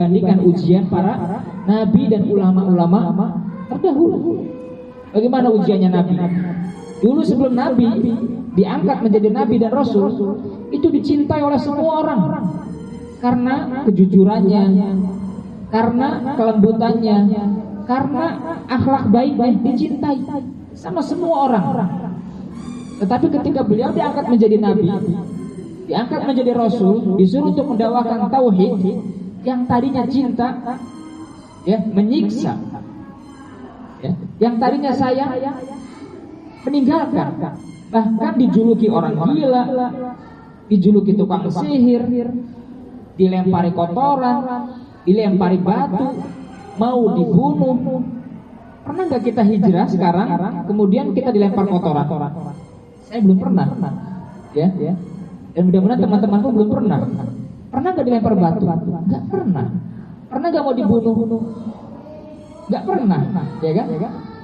Bandingkan ujian para nabi dan ulama-ulama terdahulu. Bagaimana ujiannya nabi? Dulu sebelum nabi diangkat menjadi nabi dan rasul, itu dicintai oleh semua orang karena kejujurannya, karena kelembutannya, karena akhlak baiknya, dicintai sama semua orang. Tetapi ketika beliau diangkat menjadi nabi, diangkat menjadi rasul, disuruh untuk mendakwakan tauhid, yang tadinya cinta ya menyiksa, ya, yang tadinya sayang meninggalkan, bahkan dijuluki orang gila, dijuluki tukang sihir, dilempari kotoran, dilempari batu, mau dibunuh. Pernah nggak kita hijrah sekarang kemudian kita dilempar kotoran? Saya belum pernah, ya, dan mudah-mudahan teman-teman pun belum pernah. Pernah nggak dilempar batu? Nggak pernah. Pernah nggak mau dibunuh? Nggak pernah, ya kan?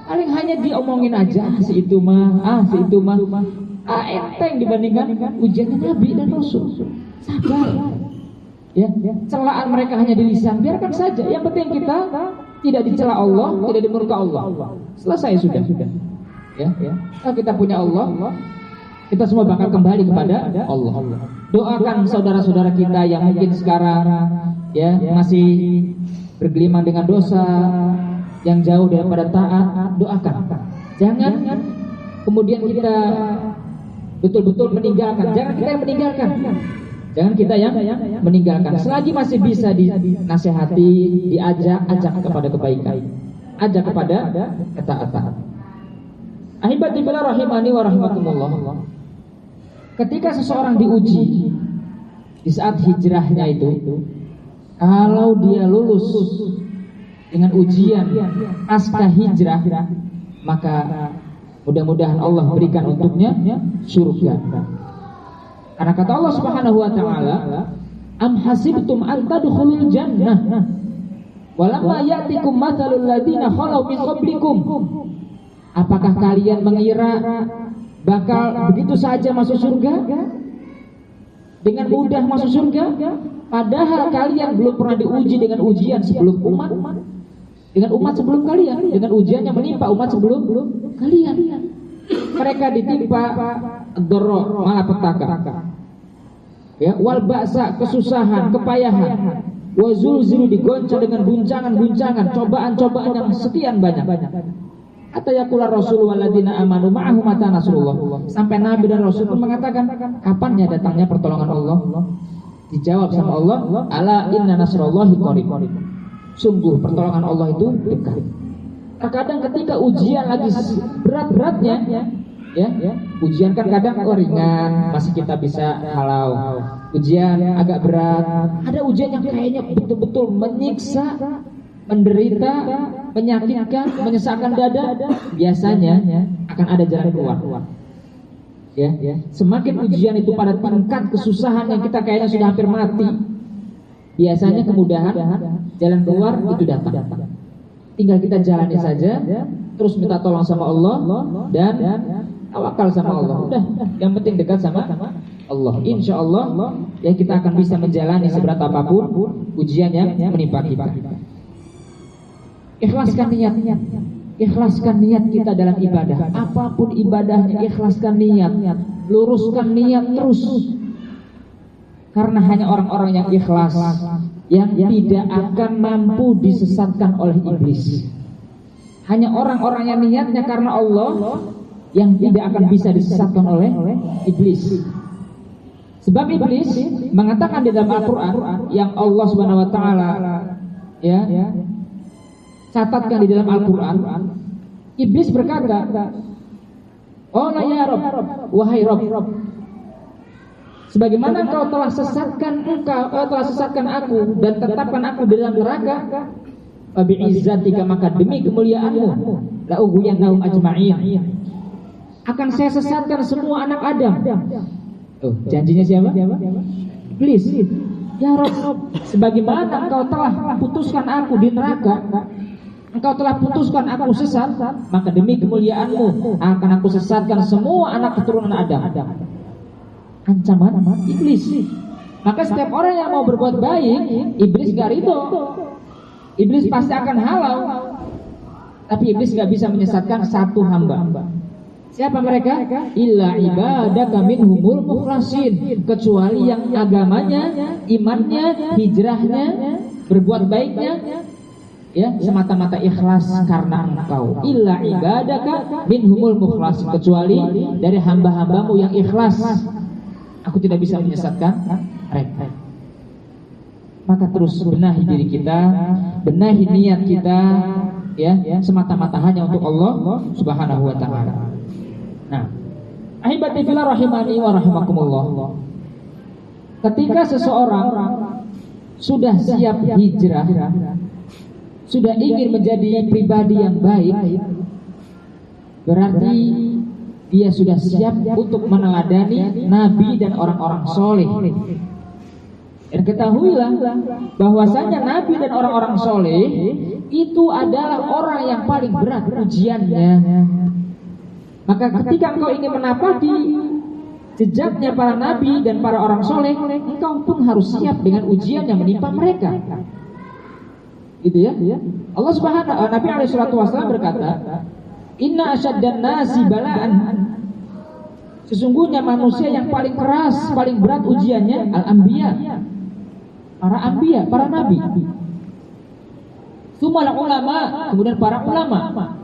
Paling hanya diomongin aja, si itu mah, enteng dibandingkan ujian Nabi dan Rasul. Sabar, ya. Celaan mereka hanya di lisan, biarkan saja. Yang penting kita tidak dicela Allah, tidak dimurka Allah. Selesai sudah. Ya. Kalau kita punya Allah, kita semua bakal kembali kepada Allah. Doakan saudara-saudara kita yang mungkin sekarang ya masih bergelimang dengan dosa, yang jauh daripada taat, doakan. Jangan kemudian kita betul-betul meninggalkan. Jangan kita yang meninggalkan. Jangan kita yang meninggalkan. Selagi masih bisa dinasihati, ajak kepada kebaikan, ajak kepada ketaatan. Ahibati billah rahimani wa rahimakumullah. Ketika seseorang diuji di saat hijrahnya itu, kalau dia lulus dengan ujian pasca hijrah, maka mudah-mudahan Allah berikan untuknya surga. Karena kata Allah Subhanahu wa taala, am hasibtum an tadkhulul jannah walamma ya'tikum mathalul ladzina khalau min qablikum. Apakah kalian mengira bakal begitu saja masuk surga? Dengan mudah masuk surga? Padahal kalian belum pernah diuji dengan ujian sebelum umat. Dengan umat sebelum kalian, dengan ujian yang menimpa umat sebelum kalian. Mereka ditimpa dharra, malapetaka, ya, wal ba'sa, kesusahan, kepayahan, wa zulzilu, digoncang dengan guncangan-guncangan, cobaan-cobaan yang sekian banyak. Atau yaqular rasul waladina amanu ma'ahu mata nasrullah. Sampai Nabi dan Rasul pun mengatakan, kapannya datangnya pertolongan Allah? Dijawab sama Allah, ala inna nasrullahi qarib. Sungguh pertolongan Allah itu dekat. Terkadang ketika ujian lagi berat-beratnya, ya, ujian kan kadang ringan, masih kita bisa halau. Ujian agak berat, ada ujian yang kayaknya betul-betul menyiksa, menderita, menyakitkan, menyesakkan dada. Biasanya akan ada jalan keluar. Ya. Semakin ujian itu pada tingkat kesusahan yang kita kayaknya sudah hampir mati, biasanya kemudahan jalan keluar itu datang. Tinggal kita jalani saja, terus minta tolong sama Allah dan tawakal sama Allah. Udah, yang penting dekat sama Allah. Insya Allah ya kita akan bisa menjalani seberat apapun ujian yang menimpa kita. Ikhlaskan niat kita dalam ibadah. Apapun ibadahnya, ikhlaskan niat, luruskan niat terus. Karena hanya orang-orang yang ikhlas yang tidak akan mampu disesatkan oleh iblis. Hanya orang-orang yang niatnya karena Allah yang tidak akan bisa disesatkan oleh iblis. Sebab iblis mengatakan di dalam Al-Quran yang Allah Subhanahu wa taala ya catatkan di dalam Al-Quran, iblis berkata, "Oh ya Rabb, wahai Rabb, sebagaimana engkau telah sesatkan aku dan tetapkan aku di dalam neraka, fa bi'izzatika, maka demi kemuliaanmu, la ughwiyannahum ajma'in, akan saya sesatkan semua anak Adam." Janjinya siapa? Iblis. Ya Rabb, sebagaimana engkau telah putuskan aku di neraka, engkau telah putuskan aku sesat, maka demi kemuliaanmu akan aku sesatkan semua anak keturunan Adam. Ancaman iblis. Maka setiap orang yang mau berbuat baik, iblis gak ridho. Iblis pasti akan halau. Tapi iblis gak bisa menyesatkan satu hamba. Siapa mereka? Illa ibadaka minhumul mukhlasin, kecuali yang agamanya, imannya, hijrahnya, berbuat baiknya ya semata-mata ikhlas karena engkau. Illa ibadaka minhumul mukhlasin, kecuali dari hamba-hambamu yang ikhlas, aku tidak bisa menyesatkan mereka. Maka terus benahi diri kita, benahi niat kita, ya semata-mata hanya untuk Allah Subhanahu wa taala. Nah, ahibati fillah rahimani wa rahimakumullah. Ketika seseorang sudah siap hijrah, sudah ingin menjadi pribadi yang baik, berarti dia sudah siap untuk meneladani nabi dan orang-orang soleh. Dan ketahuilah bahwasanya nabi dan orang-orang soleh itu adalah orang yang paling berat ujiannya. Maka ketika engkau ingin menapaki jejaknya para nabi dan para orang soleh, engkau pun harus siap dengan ujian yang menimpa mereka. Gitu ya. Allah Subhanahu Nabi alaihi salatu wasallam berkata, "Inna asyaddan nasi bala'an." Sesungguhnya manusia yang paling keras, paling berat ujiannya al-anbiya. Para anbiya, para nabi. Sumal ulama, kemudian para ulama.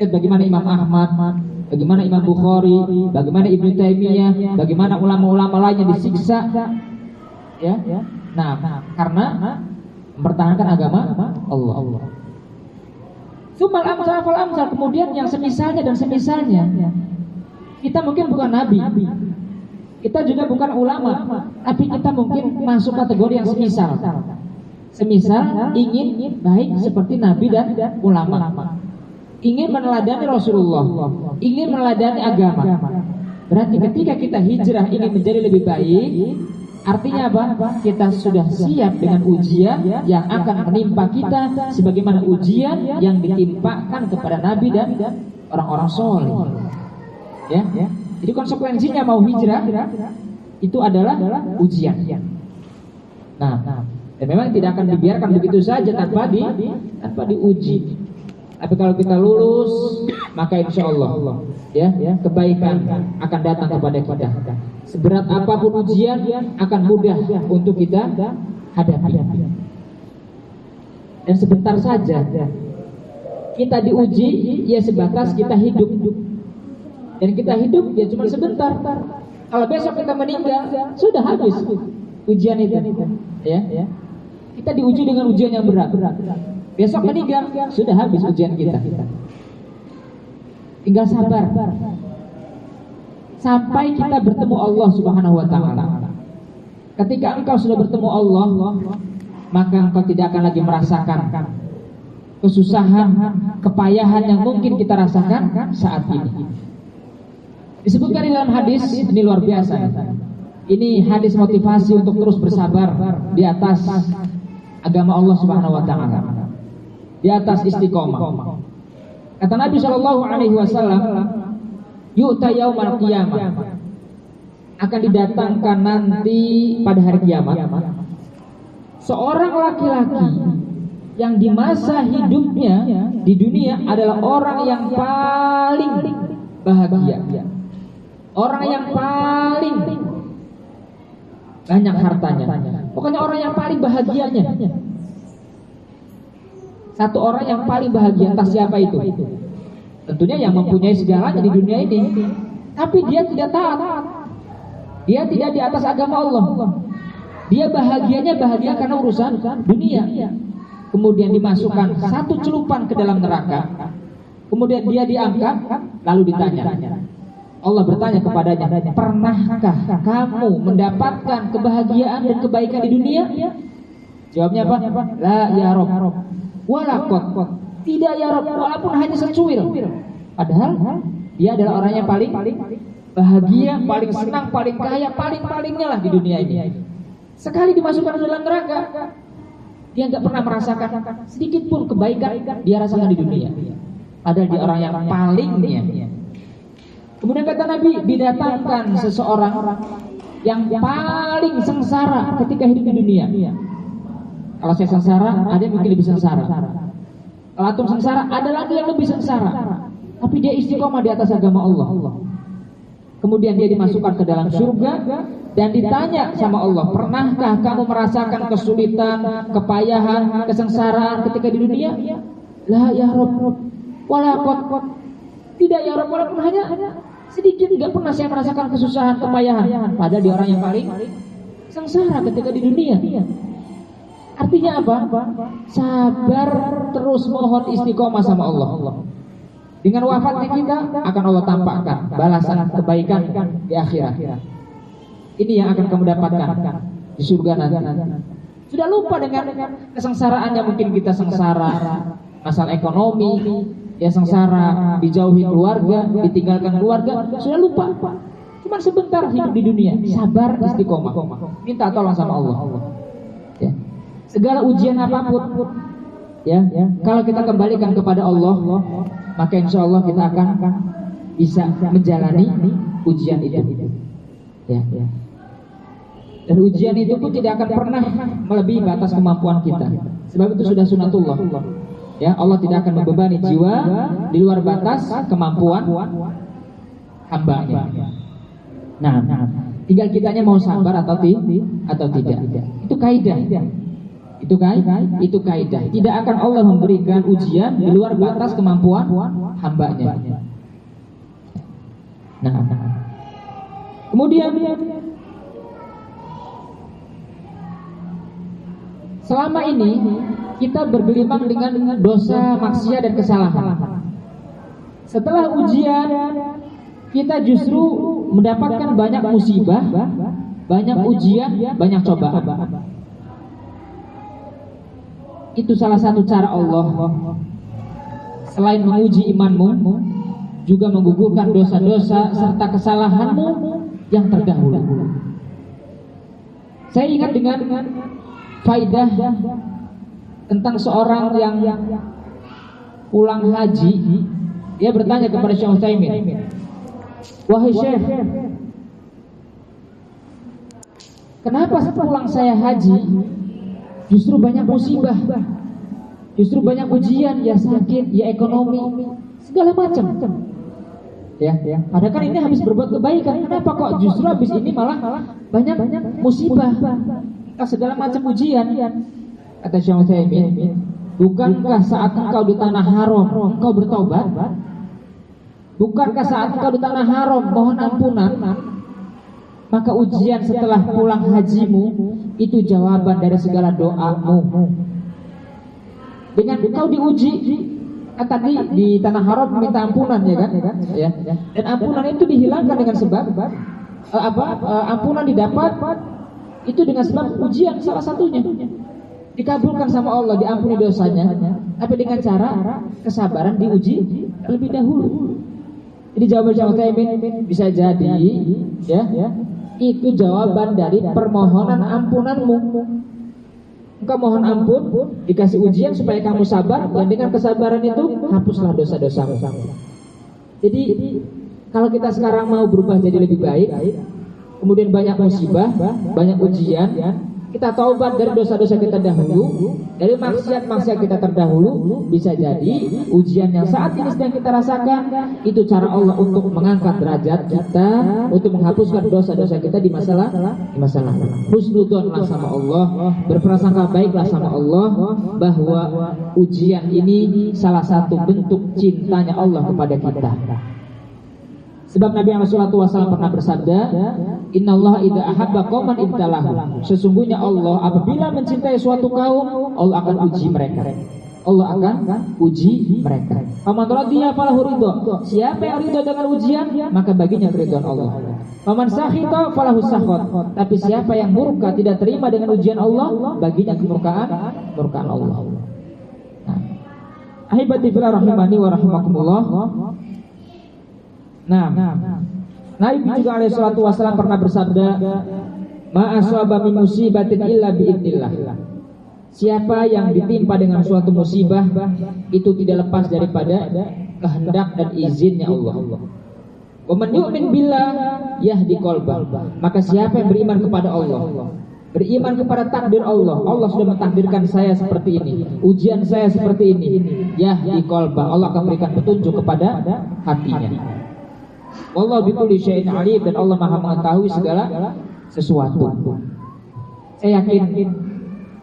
Bagaimana Imam Ahmad, bagaimana Imam Bukhari, bagaimana Ibnu Taimiyah, bagaimana ulama-ulama lainnya disiksa, ya. Nah, karena mempertahankan agama Allah. Sumal amsal fal amsal, kemudian yang semisalnya dan semisalnya. Kita mungkin bukan nabi, kita juga bukan ulama, tapi kita mungkin masuk kategori yang semisal. Semisal ingin baik seperti nabi dan ulama, ingin meneladani Rasulullah, ingin meneladani agama. Berarti ketika kita hijrah ingin menjadi lebih baik, artinya apa? Kita sudah siap dengan ujian yang akan menimpa kita, sebagaimana ujian yang ditimpakan kepada nabi dan orang-orang soleh. Ya. Jadi konsekuensinya mau hijrah itu adalah ujian. Nah, dan memang tidak akan dibiarkan begitu saja tanpa diuji. Tapi kalau kita lulus, maka insya Allah ya kebaikan akan datang kepada kita. Seberat apapun ujian akan mudah untuk kita hadapi. Dan sebentar saja kita diuji, ya sebatas kita hidup. Dan kita hidup ya cuma sebentar. Kalau besok kita meninggal, sudah habis ujian itu. Ya. Kita diuji dengan ujian yang berat. Besok meninggal, sudah habis ujian kita. Tinggal sabar sampai kita bertemu Allah Subhanahu wa taala. Ketika engkau sudah bertemu Allah, maka engkau tidak akan lagi merasakan kesusahan, kepayahan yang mungkin kita rasakan saat ini. Disebutkan di dalam hadis, ini luar biasa. Ini hadis motivasi untuk terus bersabar di atas agama Allah Subhanahu wa taala, di atas istiqomah. Kata Nabi sallallahu alaihi wasallam, yu'ta yaumal qiyamah, akan didatangkan nanti pada hari kiamat seorang laki-laki yang di masa hidupnya di dunia adalah orang yang paling bahagia, orang yang paling banyak hartanya, pokoknya orang yang paling bahagianya. Satu orang yang paling bahagia, entah siapa itu. Tentunya yang mempunyai segalanya di dunia ini, tapi dia tidak taat, dia tidak di atas agama Allah. Dia bahagianya bahagia karena urusan dunia. Kemudian dimasukkan satu celupan ke dalam neraka. Kemudian dia diangkat, lalu ditanya. Allah bertanya kepadanya, pernahkah kamu mendapatkan kebahagiaan dan kebaikan di dunia? Jawabnya apa? La ya Rabb. Walakot, tidak ya Rabb, walaupun hanya secuil. Padahal dia adalah orang yang paling bahagia, paling senang, paling kaya, paling-palingnya lah di dunia ini. Sekali dimasukkan ke dalam neraka, dia nggak pernah merasakan sedikit pun kebaikan dia rasakan di dunia. Padahal dia orang yang palingnya. Kemudian kata Nabi, didatangkan seseorang yang paling sengsara ketika hidup di dunia. Kalau saya sengsara, ada yang mungkin lebih sengsara. Kalau antum sengsara, ada lagi yang lebih sengsara. Tapi dia istiqomah di atas agama Allah. Kemudian dia dimasukkan ke dalam surga dan ditanya sama Allah, pernahkah kamu merasakan kesulitan, kepayahan, kesengsaraan ketika di dunia? La ya Rabb, wala qad. Tidak ya Rabb, walaupun hanya sedikit, tidak pernah saya merasakan kesusahan, kepayahan. Padahal dia orang yang paling sengsara ketika di dunia. Artinya apa? Sabar terus mohon istiqomah sama Allah. Dengan wafatnya kita akan Allah tampakkan balasan kebaikan di akhirat. Ini yang akan kamu dapatkan di surga nanti. Sudah lupa dengan kesengsaraan yang mungkin kita sengsara masalah ekonomi, ya sengsara dijauhi keluarga, ditinggalkan keluarga, sudah lupa. Cuma sebentar hidup di dunia, sabar istiqomah, minta tolong sama Allah. Ya. Segala ujian apapun, ya, kalau kita kembalikan kepada Allah, maka insya Allah kita akan bisa menjalani ujian itu. Ya. Dan ujian itu pun tidak akan pernah melebihi batas kemampuan kita. Sebab itu sudah sunatullah. Ya, Allah tidak akan membebani jiwa di luar batas kemampuan hamba-Nya. Nah, tinggal kitanya mau sabar atau tidak. Itu kaidah. Itu kaidah. Tidak akan Allah memberikan ujian di luar batas kemampuan hamba-Nya. Nah, kemudian selama ini kita bergelimang dengan dosa, maksiat dan kesalahan. Setelah ujian, kita justru mendapatkan banyak musibah, banyak ujian, banyak cobaan. Itu salah satu cara Allah selain menguji imanmu, juga menggugurkan dosa-dosa serta kesalahanmu yang terdahulu. Saya ingat dengan faidah tentang seorang yang pulang haji. Dia bertanya kepada Syekh Utsaimin, "Wahai Syekh, kenapa sepulang saya haji justru banyak musibah, justru banyak ujian, ya sakit, ya ekonomi, segala macam. Ya. Padahal kan ini habis berbuat kebaikan, kenapa kok justru habis ini malah banyak musibah, segala macam ujian?" Kata Syekh Utsaimin, bukankah saat engkau di tanah haram engkau bertobat? Bukankah saat engkau di tanah haram mohon ampunan? Maka ujian setelah pulang hajimu itu jawaban dari segala doamu. Dengan engkau diuji, tadi di tanah haram minta ampunan, ya kan? Ya. Dan ampunan itu dihilangkan dengan sebab ampunan didapat itu dengan sebab ujian salah satunya. Dikabulkan sama Allah, diampuni dosanya, tapi dengan cara kesabaran diuji lebih dahulu. Jadi jawaban Syekh Utsaimin bisa jadi, ya, itu jawaban dari permohonan ampunanmu. Engkau mohon ampun, dikasih ujian supaya kamu sabar, dan dengan kesabaran itu hapuslah dosa-dosamu. Jadi kalau kita sekarang mau berubah jadi lebih baik, kemudian banyak musibah, banyak ujian, kita taubat dari dosa-dosa kita dahulu, dari maksiat-maksiat kita terdahulu, bisa jadi ujian yang saat ini sedang kita rasakan itu cara Allah untuk mengangkat derajat kita, untuk menghapuskan dosa-dosa kita di masa lalu. Husnudzonlah sama Allah, berprasangka baiklah sama Allah bahwa ujian ini salah satu bentuk cintanya Allah kepada kita. Sebab Nabi Muhammad SAW pernah bersabda, Innallaha idza ahabba qauman ibtalahu. Sesungguhnya Allah apabila mencintai suatu kaum, Allah akan uji mereka. Allah akan uji mereka. Faman radiya falahu ridha. Siapa yang ridha dengan ujian, maka baginya keridhaan Allah. Faman sakhita falahu sakhot. Tapi siapa yang murka, tidak terima dengan ujian Allah, baginya kemurkaan Allah. Nah, ahibati fillah rahimani wa rahimakumullah. Nah, Nabi juga alaihi salatu wasallam pernah bersabda, "Ma aswaba min musibatin illa biidznillah." Siapa yang ditimpa dengan suatu musibah itu tidak lepas daripada kehendak dan izinnya Allah. Wa man yu'min billah, yahdi qalbah. Maka siapa yang beriman kepada Allah, beriman kepada takdir Allah, Allah sudah mentakdirkan saya seperti ini, ujian saya seperti ini, yahdi qalbah, Allah akan berikan petunjuk kepada hatinya. Wallahu bikulli syai'in alim, dan Allah Maha mengetahui segala sesuatu. Saya yakin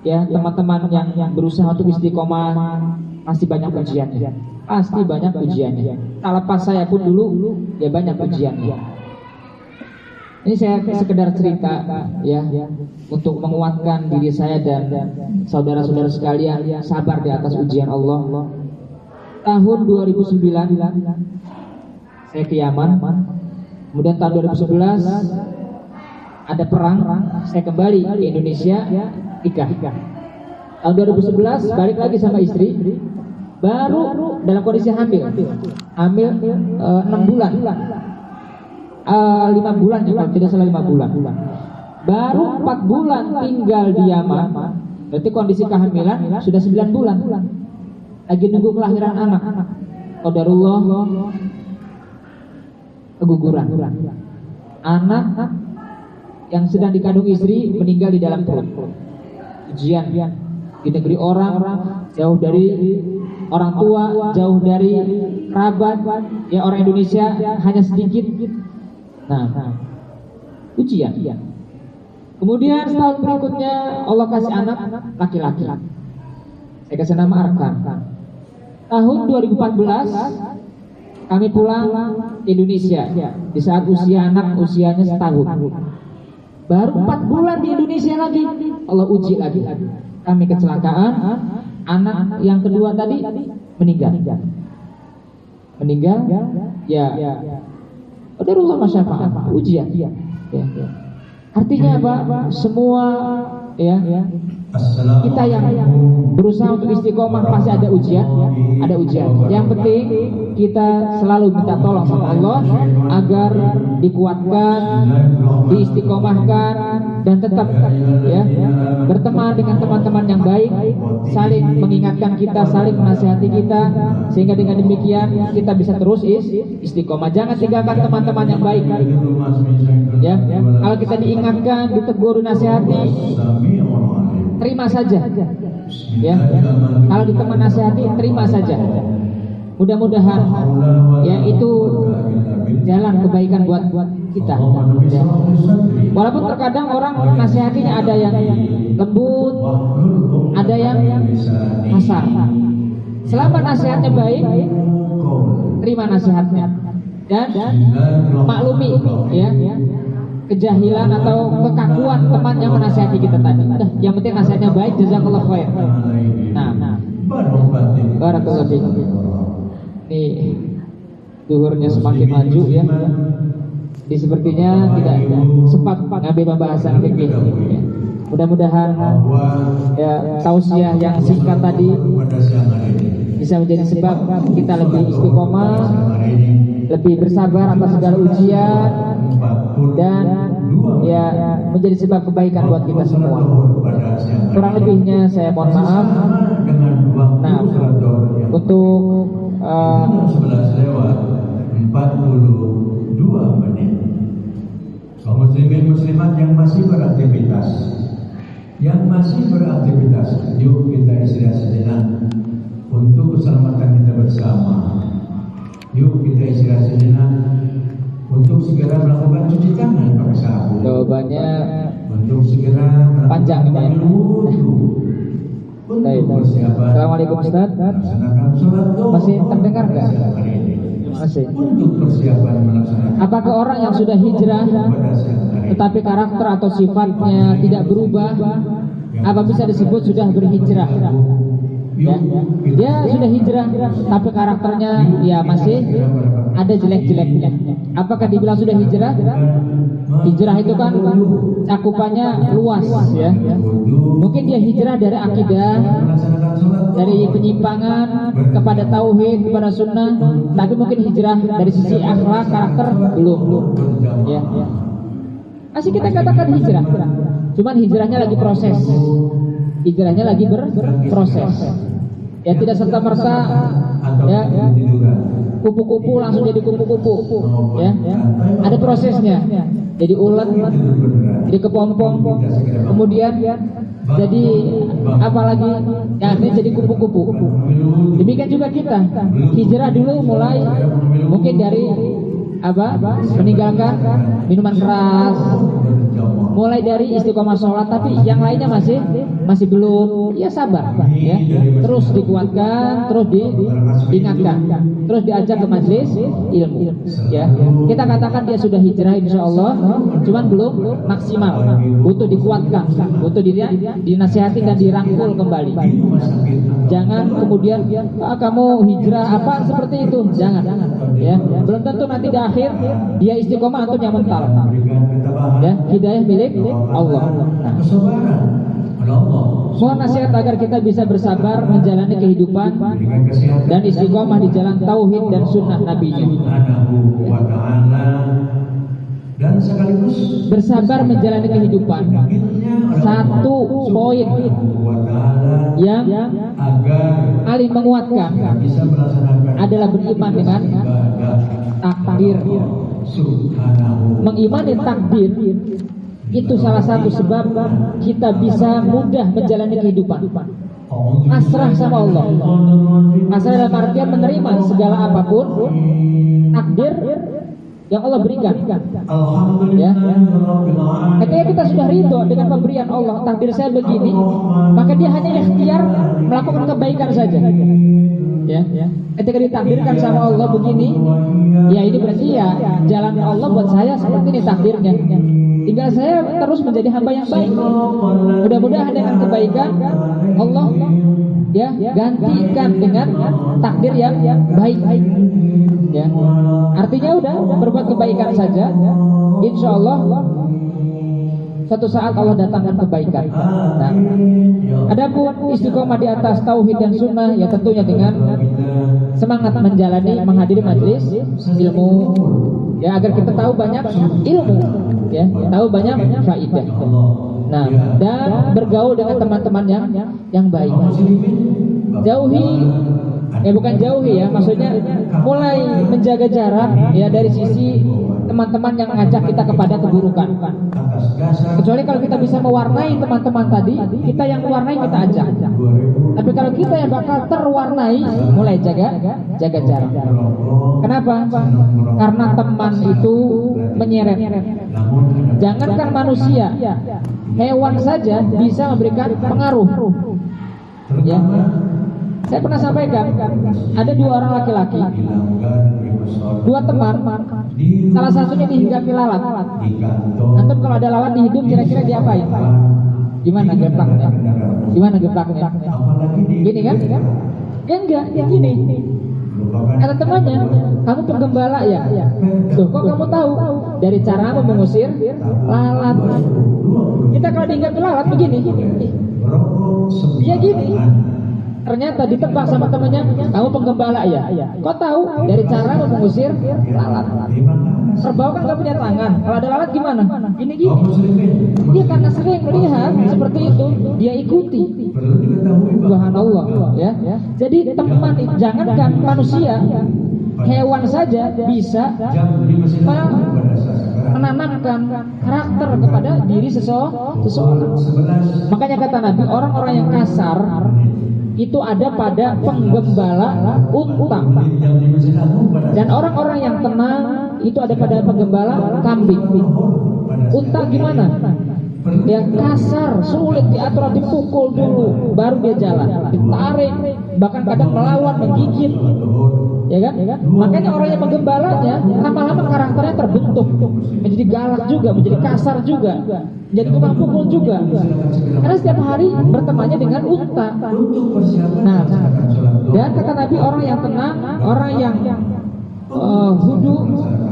ya teman-teman yang berusaha untuk istiqomah pasti banyak ujiannya, pasti banyak ujiannya. Tak lepas saya pun dulu ya banyak ujiannya. Ini saya sekedar cerita ya untuk menguatkan diri saya dan saudara-saudara sekalian, sabar di atas ujian Allah. Tahun 2009 saya ke Yaman, kemudian tahun 2011 ada perang, saya kembali ke Indonesia, nikah. Tahun 2011 balik lagi sama istri, baru dalam kondisi hamil 6 bulan, 5 bulan ya kalau tidak salah 5 bulan. Baru 4 bulan tinggal di Yaman, berarti kondisi kehamilan sudah 9 bulan. Lagi nunggu kelahiran anak, qadarullah keguguran. Anak yang sedang dikandung istri meninggal di dalam perut. Ujian di negeri orang, jauh dari orang tua, jauh dari kerabat, ya orang Indonesia hanya sedikit. Nah, ujian. Kemudian setahun berikutnya Allah kasih anak laki-laki. Saya kasih nama Arkan. Tahun 2014 kami pulang ke Indonesia di saat usianya setahun. Baru 4 bulan di Indonesia lagi, Allah uji lagi. Kami kecelakaan, anak yang kedua tadi meninggal. Ya. Qadarullah masyafa'ah, ujian. Ya. Artinya apa? Semua ya kita yang berusaha untuk istiqomah pasti ada ujian. Yang penting kita selalu minta tolong sama Allah agar dikuatkan, diistiqomahkan, dan tetap ya berteman dengan teman-teman yang baik, saling mengingatkan kita, saling menasihati kita, sehingga dengan demikian kita bisa terus istiqomah. Jangan tinggalkan teman-teman yang baik. Ya, kalau kita diingatkan, ditegur, dinasihati, terima saja. Ya, kalau diteman nasihati, terima saja. Mudah-mudahan ya itu jalan kebaikan buat kita. Ya. Walaupun terkadang orang nasihatinya ada yang lembut, ada yang kasar. Selama nasihatnya baik, terima nasihatnya dan maklumi ya kejahilan atau kekakuan teman yang menasihati kita tadi. Yang penting nasihatnya baik, jazakallahu khair. Nah, barakallahu fiikum. Nih, duhurnya semakin maju ya. Di sepertinya tidak sempat ngambil pembahasan fikih. Ya. Mudah-mudahan ya tausiah yang singkat tadi bisa menjadi sebab kita lebih istiqomah, lebih bersabar atas segala ujian, dan ya menjadi sebab kebaikan buat kita semua. Kurang lebihnya saya mohon maaf. Nah, untuk 11:42 menit. Kaum muslimin muslimat yang masih beraktivitas, yuk kita istirahat sejenak untuk keselamatan kita bersama. Yuk kita istirahat sejenak untuk segera melakukan cuci tangan pakai sabun. Jawabannya untuk segera panjang ini. Assalamualaikum Ustaz. Masih terdengar nggak? Masih. Untuk persiapan melaksanakan. Apakah orang yang sudah hijrah tetapi karakter atau sifatnya tidak berubah, apa bisa disebut sudah berhijrah? Ya, dia sudah hijrah tapi karakternya ya masih ada jelek-jeleknya. Apakah dibilang sudah hijrah? Hijrah itu kan cakupannya luas ya. Mungkin dia hijrah dari akidah, dari penyimpangan kepada tauhid, kepada sunnah, tapi mungkin hijrah dari sisi akhlak, karakter belum. Ya. Masih kita katakan hijrah. Cuman hijrahnya lagi proses. Hijrahnya lagi berproses. Ya tidak serta-merta ya kupu-kupu langsung jadi kupu-kupu, ya. Ada prosesnya. Jadi ulet, jadi kepompong, kemudian jadi apalagi ya jadi kupu-kupu. Demikian juga kita hijrah dulu mulai mungkin dari meninggalkan minuman keras, mulai dari istiqomah sholat, tapi yang lainnya masih belum, ya sabar, ya. Terus dikuatkan, terus diingatkan, terus diajak ke majelis ilmu, ya. Kita katakan dia sudah hijrah insya Allah, cuman belum maksimal, butuh dikuatkan, butuh dinasihati dan dirangkul kembali. Jangan kemudian kamu hijrah apa seperti itu, jangan, ya. Belum tentu nanti di akhir dia istiqomah atau yang mental, ya. Hidayah milik Allah. Nah, mohon nasihat agar kita bisa bersabar menjalani kehidupan dan istiqomah di jalan tauhid dan sunnah Nabi-Nya. Dan sekaligus bersabar menjalani kehidupan. Satu poin yang paling menguatkan adalah beriman dengan takdir. Mengimani takdir itu salah satu sebab kita bisa mudah menjalani kehidupan. Pasrah sama Allah. Pasrah dalam artian menerima segala apapun takdir yang Allah berikan, ya. Ketika kita sudah ridho dengan pemberian Allah, takdir saya begini, maka dia hanya ikhtiar melakukan kebaikan saja, ya. Ketika ditakdirkan sama Allah begini, ya ini berarti ya jalan Allah buat saya seperti ini takdirnya. Tinggal saya terus menjadi hamba yang baik. Mudah-mudahan dengan kebaikan Allah, ya, gantikan dengan takdir yang baik, ya. Artinya udah berbuat kebaikan saja, insya Allah suatu saat Allah datangkan kebaikan. Nah, adapun istiqomah di atas tauhid dan sunnah, ya tentunya dengan semangat menghadiri majelis ilmu, ya, agar kita tahu banyak ilmu, ya, tahu banyak faidah. Nah, dan bergaul dengan teman-teman yang baik. Jauhi, bukan jauhi, ya, maksudnya mulai menjaga jarak, ya, dari sisi teman-teman yang mengajak kita kepada keburukan. Kecuali kalau kita bisa mewarnai teman-teman tadi, kita yang mewarnai kita ajak. Tapi kalau kita yang bakal terwarnai, mulai jaga jarak. Kenapa? Karena teman itu menyeret. Jangankan manusia, hewan saja bisa memberikan pengaruh, ya. Saya pernah sampaikan, ada 2 orang laki-laki, 2 teman, salah satunya dihinggapi lalat. Antum kalau ada lalat di hidung, kira-kira diapain? Gimana geplaknya? Gini kan? Ya enggak, gini. Kata temannya, kamu penggembala ya? Tuh, kok kamu tahu? Dari cara mengusir lalat. Kita kalau dihinggapi lalat begini, dia gini. Ternyata ditebak sama temannya, kamu penggembala ya? Kok tahu? Dari cara mengusir lalat. Kerbau kan gak punya tangan. Kalau ada lalat gimana? Gini. Dia karena sering melihat seperti itu, dia ikuti. Subhanallah, ya. Jadi teman, jangankan manusia, hewan saja bisa menanamkan karakter kepada diri seseorang. Makanya kata Nabi, orang-orang yang kasar itu ada pada penggembala unta, dan orang-orang yang tenang itu ada pada penggembala kambing. Unta gimana? Dia kasar, sulit diatur, dipukul dulu, baru dia jalan, ditarik, bahkan kadang melawan, menggigit, ya kan? Makanya orang yang menggembalanya lama-lama karakternya terbentuk, menjadi galak juga, menjadi kasar juga, menjadi tukang pukul juga, karena setiap hari bertemannya dengan unta. Nah, dan kata Nabi, orang yang tenang, orang yang hudu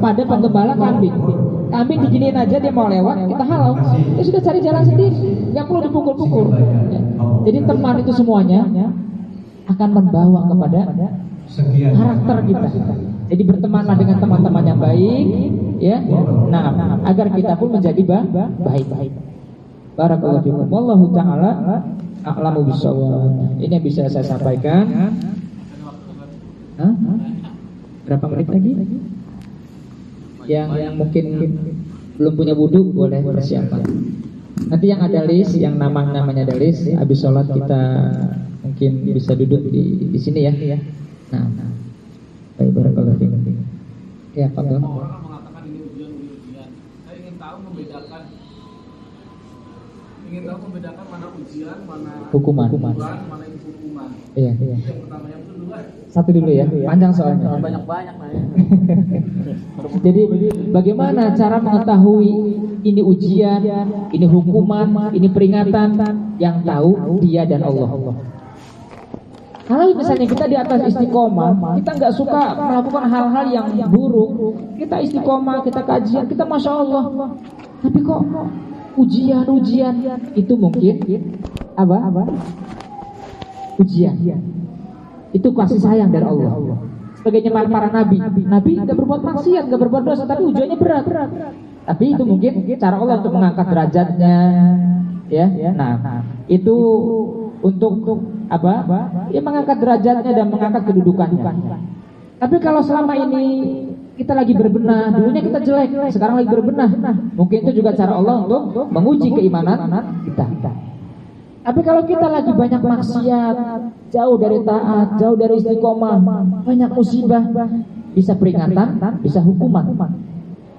pada penggembala kambing. Kambing diginiin aja, dia mau lewat, kita halau, dia sudah cari jalan sendiri, nggak perlu dipukul-pukul. Jadi teman itu semuanya akan membawa kepada karakter kita. Jadi bertemanlah dengan teman-teman yang baik, ya. Nah, agar kita pun menjadi baik. Barakallahu fikum. Wallahu taala a'lamu bissawab. Ini yang bisa saya sampaikan. Berapa menit lagi? Yang mungkin belum punya wudhu boleh persiapan. Nanti yang ada list, yang namanya ada list, habis sholat kita mungkin bisa duduk di sini ya. Nah, baik, barakallahu fiikum. Ya, Pak. Orang mengatakan ini ujian. Saya ingin tahu membedakan mana ujian, mana hukuman. mana itu hukuman. Iya. Yang pertama yang kedua. Satu dulu ya, panjang soalnya. Banyak lah ya. Jadi bagaimana cara mengetahui ini ujian, ini hukuman, ini peringatan? Yang tahu dia dan Allah. Kalau misalnya kita di atas istiqomah, kita nggak suka melakukan hal-hal yang buruk, kita istiqomah, kita kajian, kita masya Allah. Tapi kok ujian itu mungkin apa? Ujian. Itu kasih sayang dari Allah. Sebagainya para nabi nggak berbuat maksiat, nggak berbuat dosa, tapi ujiannya berat. Tapi itu mungkin cara Allah untuk mengangkat derajatnya, ya. Nah, itu untuk apa? Ya mengangkat derajatnya dan mengangkat kedudukannya. Tapi kalau selama ini kita lagi berbenah, dulunya kita jelek, sekarang lagi berbenah, mungkin itu juga cara Allah untuk menguji keimanan kita. Tapi kalau kita lagi banyak maksiat, jauh dari taat, jauh dari istiqomah, banyak musibah, bisa peringatan, bisa hukuman.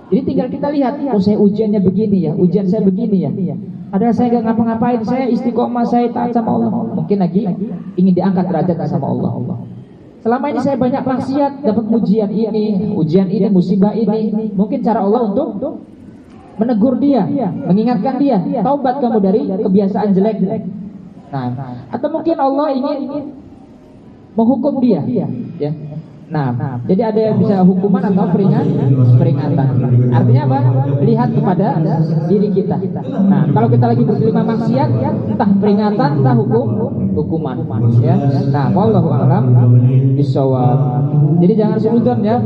Jadi tinggal kita lihat, oh saya ujiannya begini ya, ujian saya begini ya. Padahal saya nggak ngapa-ngapain, saya istiqomah, saya taat sama Allah. Mungkin lagi ingin diangkat derajatnya sama Allah. Selama ini saya banyak maksiat, dapat ujian ini, musibah ini. Mungkin cara Allah untuk menegur dia, mengingatkan dia, taubat kamu dari kebiasaan jelek. Nah, atau mungkin Allah ingin menghukum dia, ya. Nah, jadi ada yang bisa hukuman atau peringatan. Artinya apa? Lihat kepada diri kita. Nah, kalau kita lagi berkelima maksiat, entah peringatan, entah hukuman, ya. Nah, wallahu a'lam bishawab. Jadi jangan suudzon ya.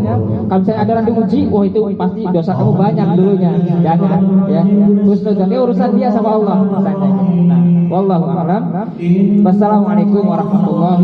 Kalau saya ada orang diuji, wah itu pasti dosa kamu banyak dulunya. Jangan, ya. Husnudzon, ini urusan dia sama Allah. Nah, wallahu a'lam. Wassalamualaikum warahmatullahi